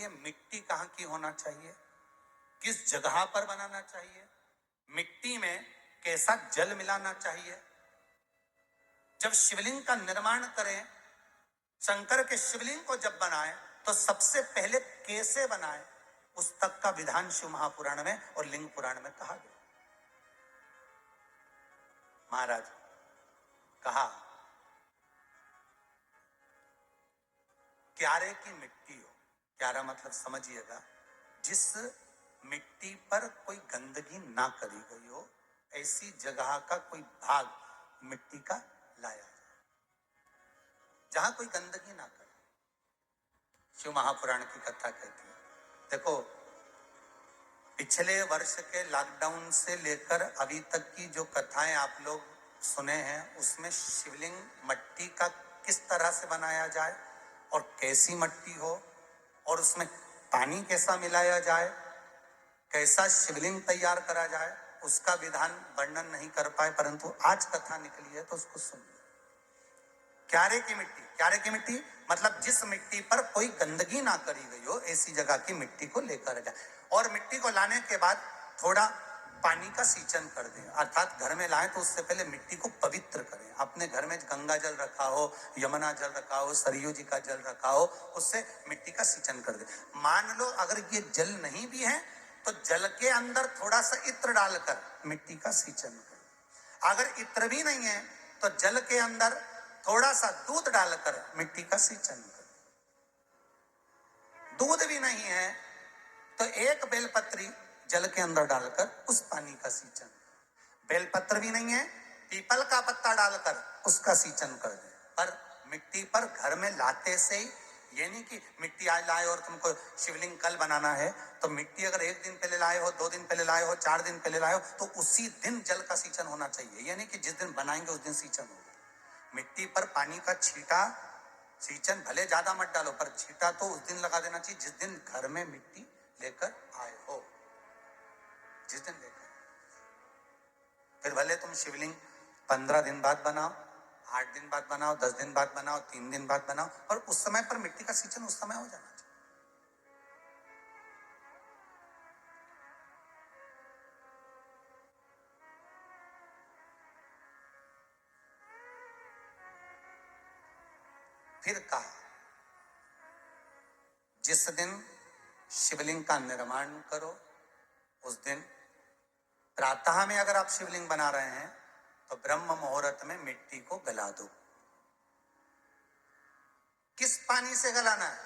लिए मिट्टी कहाँ की होना चाहिए, किस जगह पर बनाना चाहिए, मिट्टी में कैसा जल मिलाना चाहिए। जब शिवलिंग का निर्माण करें, शंकर के शिवलिंग को जब बनाएं, तो सबसे पहले कैसे बनाएं, उस तक का विधान शिव महापुराण में और लिंग पुराण में कहा गया। महाराज कहा, क्यारे की मिट्टी हो, क्यारा मतलब समझिएगा, जिस मिट्टी पर कोई गंदगी ना करी गई हो, ऐसी जगह का कोई भाग मिट्टी का लाया जाए, जहां कोई गंदगी ना करे। शिव महापुराण की कथा कहती है। देखो, पिछले वर्ष के लॉकडाउन से लेकर अभी तक की जो कथाएं आप लोग सुने हैं, उसमें शिवलिंग मट्टी का किस तरह से बनाया जाए और कैसी मट्टी हो और उसमें पानी कैसा मिलाया जाए, कैसा शिवलिंग तैयार करा जाए, उसका विधान वर्णन नहीं कर पाए, परंतु आज कथा निकली है तो उसको सुनिए। क्यारे की मिट्टी, क्यारे की मिट्टी मतलब जिस मिट्टी पर कोई गंदगी ना करी गई हो, ऐसी जगह की मिट्टी को लेकर जाए और मिट्टी को लाने के बाद थोड़ा पानी का सींचन कर दें, अर्थात घर में लाएं तो उससे पहले मिट्टी को पवित्र करें। अपने घर में गंगा जल रखा हो, यमुना जल रखा हो, सरयू जी का जल रखा हो, उससे मिट्टी का सींचन कर दें। मान लो अगर ये जल नहीं भी है तो जल के अंदर थोड़ा सा इत्र डालकर मिट्टी का सींचन करें। अगर इत्र भी नहीं है तो जल के अंदर थोड़ा सा दूध डालकर मिट्टी का सींचन करें। दूध भी नहीं है तो एक बेलपत्री जल के अंदर डालकर उस पानी का सींचन। बेलपत्र भी नहीं है, पीपल का पत्ता डालकर उसका सींचन कर दे। पर मिट्टी पर घर में लाते से ही, ये नहीं कि मिट्टी आज लाए और तुमको शिवलिंग कल बनाना है, तो मिट्टी अगर एक दिन पहले लाए हो, 2 दिन पहले लाए हो, 4 दिन पहले लाए हो, तो उसी दिन जल का सींचन होना चाहिए। ये नहीं कि जिस दिन बनाएंगे उस दिन सींचन होगा। मिट्टी पर पानी का छींटा, सींचन भले ज्यादा मत डालो, पर छींटा तो उस दिन लगा देना चाहिए जिस दिन घर में मिट्टी लेकर आए हो, जिस दिन लेकर। फिर भले तुम शिवलिंग 15 दिन बाद बनाओ, 8 दिन बाद बनाओ, 10 दिन बाद बनाओ, 3 दिन बाद बनाओ, पर उस समय पर मिट्टी का सींचन उस समय हो जाना चाहिए। फिर कहा, जिस दिन शिवलिंग का निर्माण करो, उस दिन प्रातः में अगर आप शिवलिंग बना रहे हैं तो ब्रह्म मुहूर्त में मिट्टी को गला दो। किस पानी से गलाना है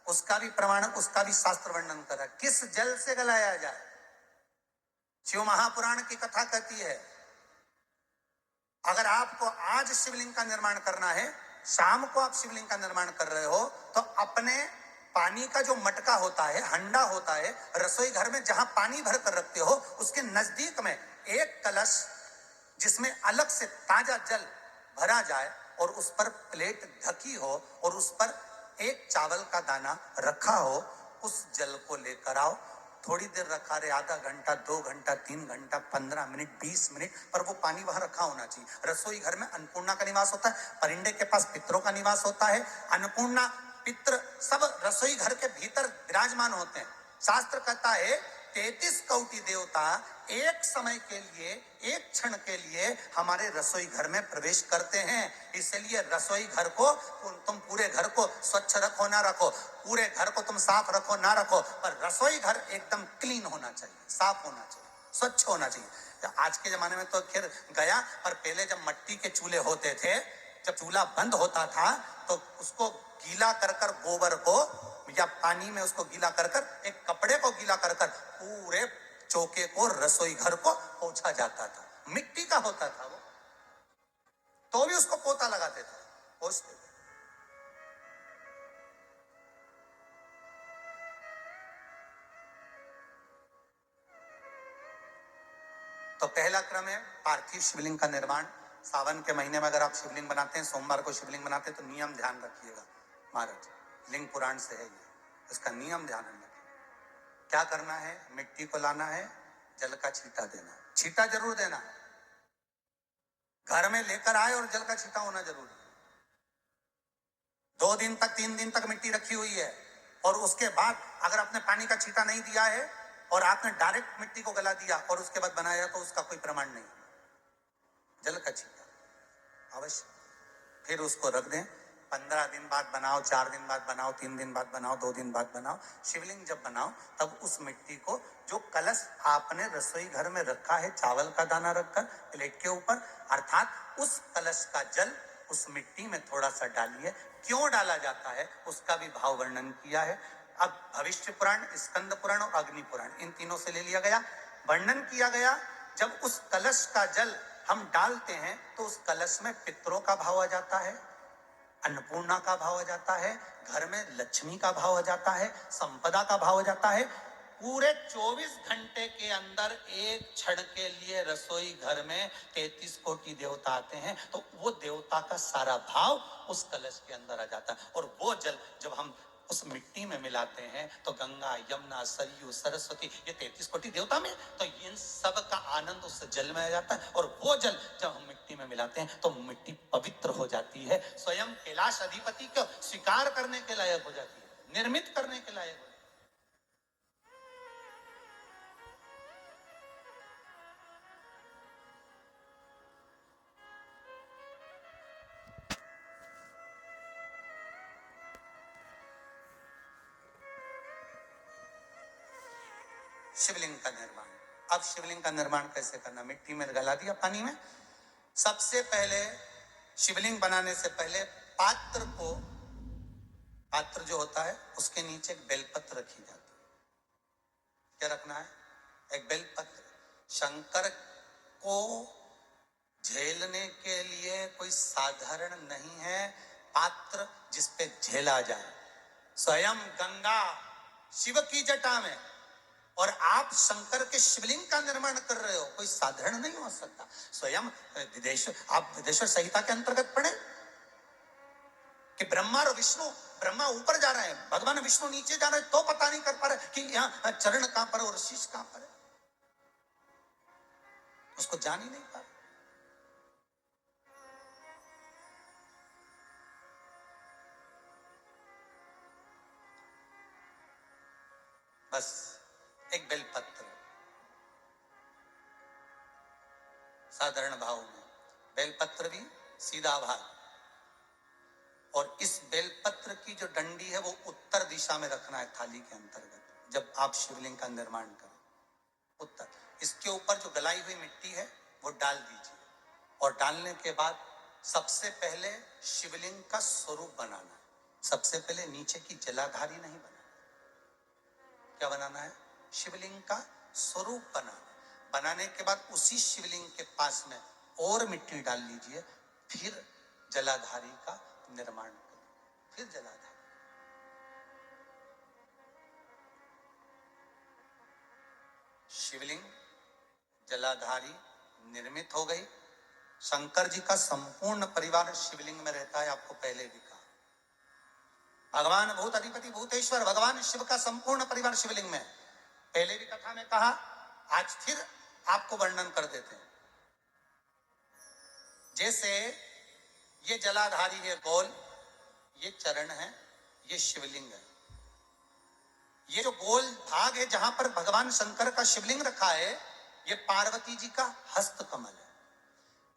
उसका भी प्रमाण, उसका भी शास्त्र वर्णन कर रहा है। किस जल से गलाया जाए, शिव महापुराण की कथा कहती है, अगर आपको आज शिवलिंग का निर्माण करना है, शाम को आप शिवलिंग का निर्माण कर रहे हो, तो अपने पानी का जो मटका होता है, हंडा होता है, रसोई घर में जहां पानी भर कर रखते हो, उसके नजदीक में एक कलश जिसमें अलग से ताजा जल भरा जाए और उस पर प्लेट ढकी हो और उस पर एक चावल का दाना रखा हो, उस जल को लेकर आओ। थोड़ी देर रखा रहे, आधा घंटा, 2 घंटा, 3 घंटा, 15 मिनट, 20 मिनट, पर वो पानी वहां रखा होना चाहिए। रसोई घर में अन्नपूर्णा का निवास होता है, परिंदे के पास पितरों का निवास होता है। अन्नपूर्णा, पित्र सब रसोई घर के भीतर विराजमान होते हैं। शास्त्र कहता है 33 कोटि देवता एक समय के लिए, एक क्षण के लिए हमारे रसोई घर में प्रवेश करते हैं। इसलिए रसोई घर को तुम पूरे घर को स्वच्छ रखो ना रखो, पूरे घर को तुम साफ रखो ना रखो, पर रसोई घर एकदम क्लीन होना चाहिए, साफ होना चाहिए, स्वच्छ होना चाहिए। आज के जमाने में तो खैर गया, पर पहले जब मट्टी के चूल्हे होते थे, जब चूल्हा बंद होता था तो उसको गीला कर कर, गोबर को या पानी में उसको गीला कर कर, एक कपड़े को गीला कर कर पूरे चौके को, रसोई घर को पोंछा जाता था। मिट्टी का होता था वो, तो भी उसको पोता लगाते थे, पोंछते थे। तो पहला क्रम है पार्थिव शिवलिंग का निर्माण। सावन के महीने में अगर आप शिवलिंग बनाते हैं, सोमवार को शिवलिंग बनाते हैं, तो नियम ध्यान रखिएगा महाराज, लिंग पुराण से है ये, इसका नियम ध्यान रखिए। क्या करना है, मिट्टी को लाना है, जल का छींटा देना, छींटा जरूर देना, घर में लेकर आए और जल का छींटा होना जरूरी है। 2 दिन तक, 3 दिन तक मिट्टी रखी हुई है, और उसके बाद अगर आपने पानी का छींटा नहीं दिया है और आपने डायरेक्ट मिट्टी को गला दिया और उसके बाद बनाया तो उसका कोई प्रमाण नहीं। जल का छींटा अवश्य। फिर उसको रख दें, 15 दिन बाद बनाओ, 4 दिन बाद बनाओ, 3 दिन बाद बनाओ, 2 दिन बाद बनाओ। शिवलिंग जब बनाओ तब उस मिट्टी को, जो कलश आपने रसोई घर में रखा है चावल का दाना रखकर प्लेट के ऊपर, अर्थात उस कलश का जल उस मिट्टी में थोड़ा सा डालिए। क्यों डाला जाता है उसका भी भाव वर्णन किया है। अब भविष्य पुराण, स्कंद पुराण और अग्नि पुराण, इन तीनों से ले लिया गया। वर्णन किया गया जब उस कलश का जल हम डालते हैं तो उस कलश में पितरों का भाव आ जाता है, अन्नपूर्णा का भाव आ जाता है, घर में लक्ष्मी का भाव आ जाता है, संपदा का भाव आ जाता है। पूरे 24 घंटे के अंदर एक क्षण के लिए रसोई घर में 33 कोटि देवता आते हैं, तो वो देवता का सारा भाव उस कलश के अंदर आ जाता है। और वो जल जब हम उस मिट्टी में मिलाते हैं तो गंगा, यमुना, सरयू, सरस्वती, ये 33 कोटि देवता में, तो इन सब का आनंद उस जल में आ जाता है। और वो जल जब हम मिट्टी में मिलाते हैं तो मिट्टी पवित्र हो जाती है, स्वयं कैलाश अधिपति को स्वीकार करने के लायक हो जाती है, निर्मित करने के लायक हो जाती है। शिवलिंग का निर्माण। अब शिवलिंग का निर्माण कैसे करना? मिट्टी में गला दिया पानी में। सबसे पहले शिवलिंग बनाने से पहले पात्र को, पात्र जो होता है उसके नीचे एक बेलपत्र रखी जाती है। क्या रखना है? एक बेलपत्र। शंकर को झेलने के लिए कोई साधारण नहीं है पात्र जिसपे झेला जाए। स्वयं गंगा शिव की जटा में और आप शंकर के शिवलिंग का निर्माण कर रहे हो, कोई साधारण नहीं हो सकता। स्वयं आप विदेश्वर संहिता के अंतर्गत पढ़े कि ब्रह्मा और विष्णु, ब्रह्मा ऊपर जा रहे हैं, भगवान विष्णु नीचे जा रहे हैं, तो पता नहीं कर पा रहे कि यहाँ चरण कहां पर और शीश कहां पर है, उसको जान ही नहीं पा रहे। बस एक बेलपत्र साधारण भाव में, बेलपत्र भी सीधा भाग, और इस बेलपत्र की जो डंडी है वो उत्तर दिशा में रखना है थाली के अंतर्गत जब आप शिवलिंग का निर्माण करें, उत्तर। इसके ऊपर जो गलाई हुई मिट्टी है वो डाल दीजिए, और डालने के बाद सबसे पहले शिवलिंग का स्वरूप बनाना है। सबसे पहले नीचे की जलाधारी नहीं बनाना। क्या बनाना है? शिवलिंग का स्वरूप बनाना। बनाने के बाद उसी शिवलिंग के पास में और मिट्टी डाल लीजिए, फिर जलाधारी का निर्माण करें। फिर जलाधारी, शिवलिंग जलाधारी निर्मित हो गई। शंकर जी का संपूर्ण परिवार शिवलिंग में रहता है, आपको पहले भी कहा। भगवान भूत अधिपति भूतेश्वर भगवान शिव का संपूर्ण परिवार शिवलिंग में, पहले भी कथा में कहा, आज फिर आपको वर्णन कर देते हैं। जैसे ये जलाधारी है गोल, ये चरण है, ये शिवलिंग है। ये जो गोल भाग है जहां पर भगवान शंकर का शिवलिंग रखा है, ये पार्वती जी का हस्त कमल है।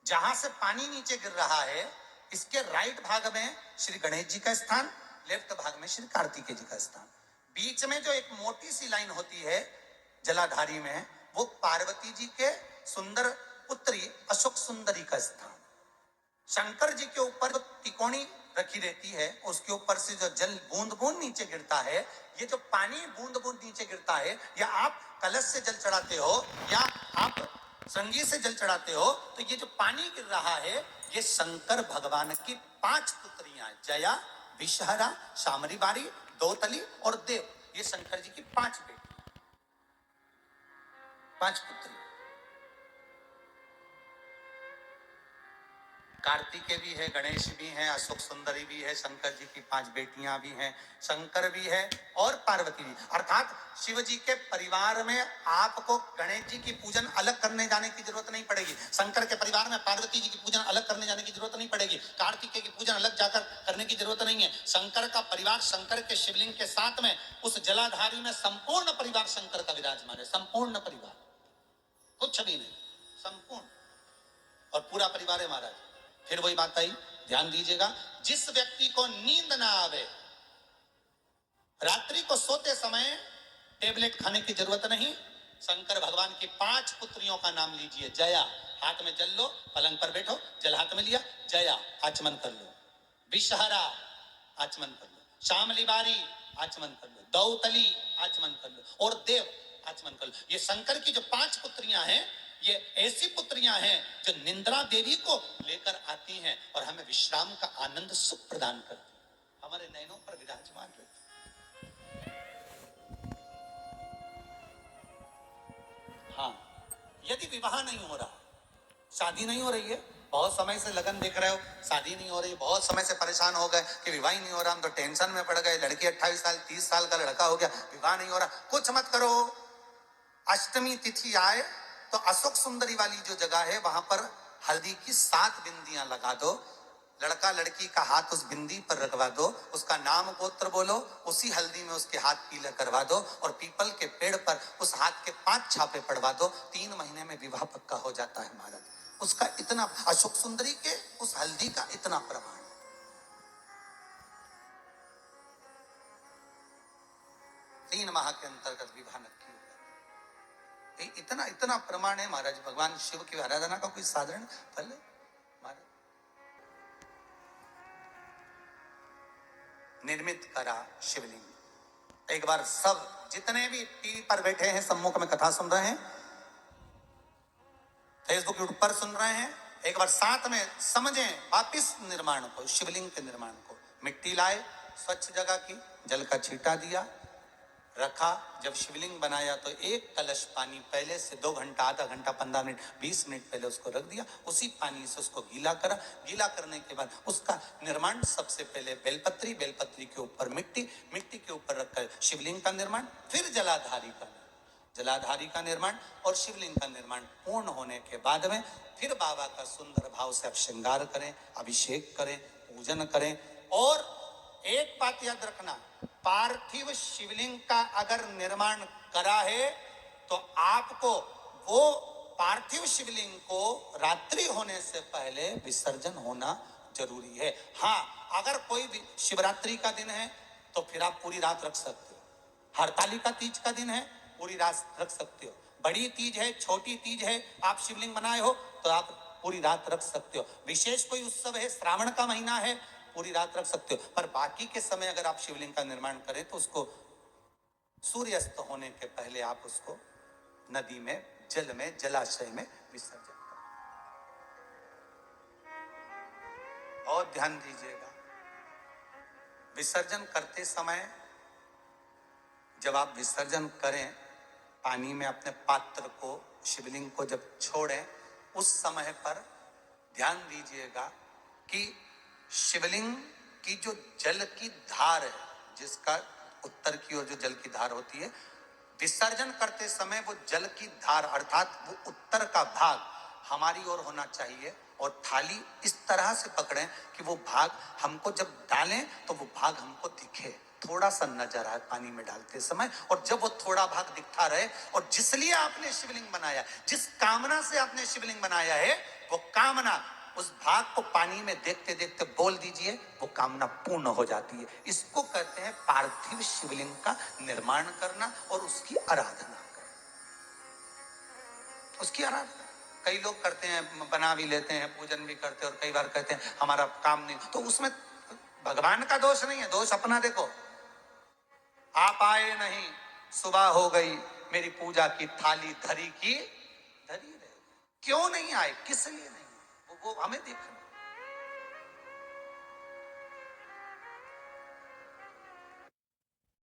जहां से पानी नीचे गिर रहा है, इसके राइट भाग में श्री गणेश जी का स्थान, लेफ्ट भाग में श्री कार्तिकेय जी का स्थान। बीच में जो एक मोटी सी लाइन होती है जलाधारी में, वो पार्वती जी के सुंदर पुत्री अशोक सुंदरी का स्थान। शंकर जी के ऊपर जो तिकोनी रखी रहती है, उसके ऊपर से जो जल बूंद बूंद नीचे गिरता है, ये जो पानी बूंद बूंद नीचे गिरता है, या आप कलश से जल चढ़ाते हो या आप संगी से जल चढ़ाते हो, तो ये जो पानी गिर रहा है, ये शंकर भगवान की 5 पुत्रियां, जया, विषहरा, शामरी बारी, दौतली और देव, ये शंकर जी की 5 बेटी, 5 पुत्री। कार्तिकेय भी है, गणेश भी हैं, अशोक सुंदरी भी है, शंकर जी की 5 बेटियां भी हैं, शंकर भी है और पार्वती भी। अर्थात शिव जी के परिवार में आपको गणेश जी की पूजन अलग करने जाने की जरूरत नहीं पड़ेगी, शंकर के परिवार में पार्वती जी की पूजन अलग करने जाने की जरूरत नहीं पड़ेगी, कार्तिकेय की पूजन अलग जाकर करने की जरूरत नहीं है। शंकर का परिवार शंकर के शिवलिंग के साथ में उस जलाधारी में संपूर्ण परिवार शंकर का विराजमान है, संपूर्ण परिवार, कुछ भी नहीं, संपूर्ण और पूरा परिवार है महाराज। फिर वही बात आई, ध्यान दीजिएगा, जिस व्यक्ति को नींद ना आवे, रात्रि को सोते समय टेबलेट खाने की जरूरत नहीं, शंकर भगवान की 5 पुत्रियों का नाम लीजिए। जया, हाथ में जल लो, पलंग पर बैठो, जल हाथ में लिया, जया आचमन कर लो, विषहरा आचमन कर लो, शामली बारी आचमन कर लो, दौतली आचमन कर लो और देव आचमन कर लो। ये शंकर की जो 5 पुत्रियां हैं, ये ऐसी पुत्रियां हैं जो निंद्रा देवी को लेकर आती हैं और हमें विश्राम का आनंद सुख प्रदान करती हैं, हमारे नयनों पर विराजमान रहती। हाँ, यदि विवाह नहीं हो रहा, शादी नहीं हो रही है, बहुत समय से लगन देख रहे हो, शादी नहीं हो रही, बहुत समय से परेशान हो गए कि विवाह ही नहीं हो रहा, हम तो टेंशन में पड़ गए, लड़की 28 साल 30 साल का लड़का हो गया, विवाह नहीं हो रहा, कुछ मत करो। अष्टमी तिथि आए तो अशोक सुंदरी वाली जो जगह है वहां पर हल्दी की 7 बिंदियां लगा दो, लड़का लड़की का हाथ उस बिंदी पर रखवा दो, उसका नाम गोत्र बोलो, उसी हल्दी में उसके हाथ पीले करवा दो और पीपल के पेड़ पर उस हाथ के 5 छापे पड़वा दो, 3 महीने में विवाह पक्का हो जाता है महाराज। उसका इतना, अशोक सुंदरी के उस हल्दी का इतना प्रमाण। 3 माह के अंतर्गत विवाह नक्की हो जाता, इतना इतना प्रमाण है महाराज। भगवान शिव की आराधना का कोई साधारण फल है महाराज। निर्मित करा शिवलिंग। एक बार सब जितने भी टीवी पर बैठे हैं, सम्मुख में कथा सुन रहे हैं, फेसबुक यूट्यूब पर सुन रहे हैं, एक बार साथ में समझें वापिस निर्माण को, शिवलिंग के निर्माण को। मिट्टी लाए, स्वच्छ जगह की, जल का छींटा दिया, रखा। जब शिवलिंग बनाया तो 1 कलश पानी पहले से 2 घंटा, आधा घंटा, 15 मिनट, 20 मिनट पहले उसको रख दिया, उसी पानी से उसको गीला करा। गीला करने के बाद उसका निर्माण, सबसे पहले बेलपत्री, बेलपत्री के ऊपर मिट्टी, मिट्टी के ऊपर रखकर शिवलिंग का निर्माण, फिर जलाधारी का, जलाधारी का निर्माण और शिवलिंग का निर्माण पूर्ण होने के बाद में फिर बाबा का सुंदर भाव से आप श्रृंगार करें, अभिषेक करें, पूजन करें। और एक बात याद रखना, पार्थिव शिवलिंग का अगर निर्माण करा है तो आपको वो पार्थिव शिवलिंग को रात्रि होने से पहले विसर्जन होना जरूरी है। हाँ, अगर कोई भी शिवरात्रि का दिन है तो फिर आप पूरी रात रख सकते हो, हरतालिका तीज का दिन है पूरी रात रख सकते हो, बड़ी तीज है, छोटी तीज है, आप शिवलिंग बनाए हो तो आप पूरी रात रख सकते हो, विशेष कोई उत्सव है, श्रावण का महीना है, पूरी रात रख सकते हो। पर बाकी के समय अगर आप शिवलिंग का निर्माण करें तो उसको सूर्यास्त होने के पहले आप उसको नदी में, जल में, जलाशय में विसर्जन करें। और ध्यान दीजिएगा, विसर्जन करते समय जब आप विसर्जन करें, पानी में अपने पात्र को, शिवलिंग को जब छोड़ें, उस समय पर ध्यान दीजिएगा कि शिवलिंग की जो जल की धार है, जिसका उत्तर की ओर जो जल की धार होती है, विसर्जन करते समय वो जल की धार अर्थात वो उत्तर का भाग हमारी ओर होना चाहिए और थाली इस तरह से पकड़ें कि वो भाग हमको जब डालें तो वो भाग हमको दिखे, थोड़ा सा नजर आए पानी में डालते समय। और जब वो थोड़ा भाग दिखता रहे, और जिसलिए आपने शिवलिंग बनाया, जिस कामना से आपने शिवलिंग बनाया है, वो कामना उस भाग को पानी में देखते देखते बोल दीजिए, वो कामना पूर्ण हो जाती है। इसको कहते हैं पार्थिव शिवलिंग का निर्माण करना और उसकी आराधना करना, उसकी आराधना। कई लोग करते हैं, बना भी लेते हैं, पूजन भी करते हैं, और कई बार कहते हैं हमारा काम नहीं, तो उसमें भगवान का दोष नहीं है, दोष अपना देखो। आप आए नहीं, सुबह हो गई, मेरी पूजा की थाली धरी की धरी रहे, क्यों नहीं आए, किस लिए नहीं, वो हमें देखना।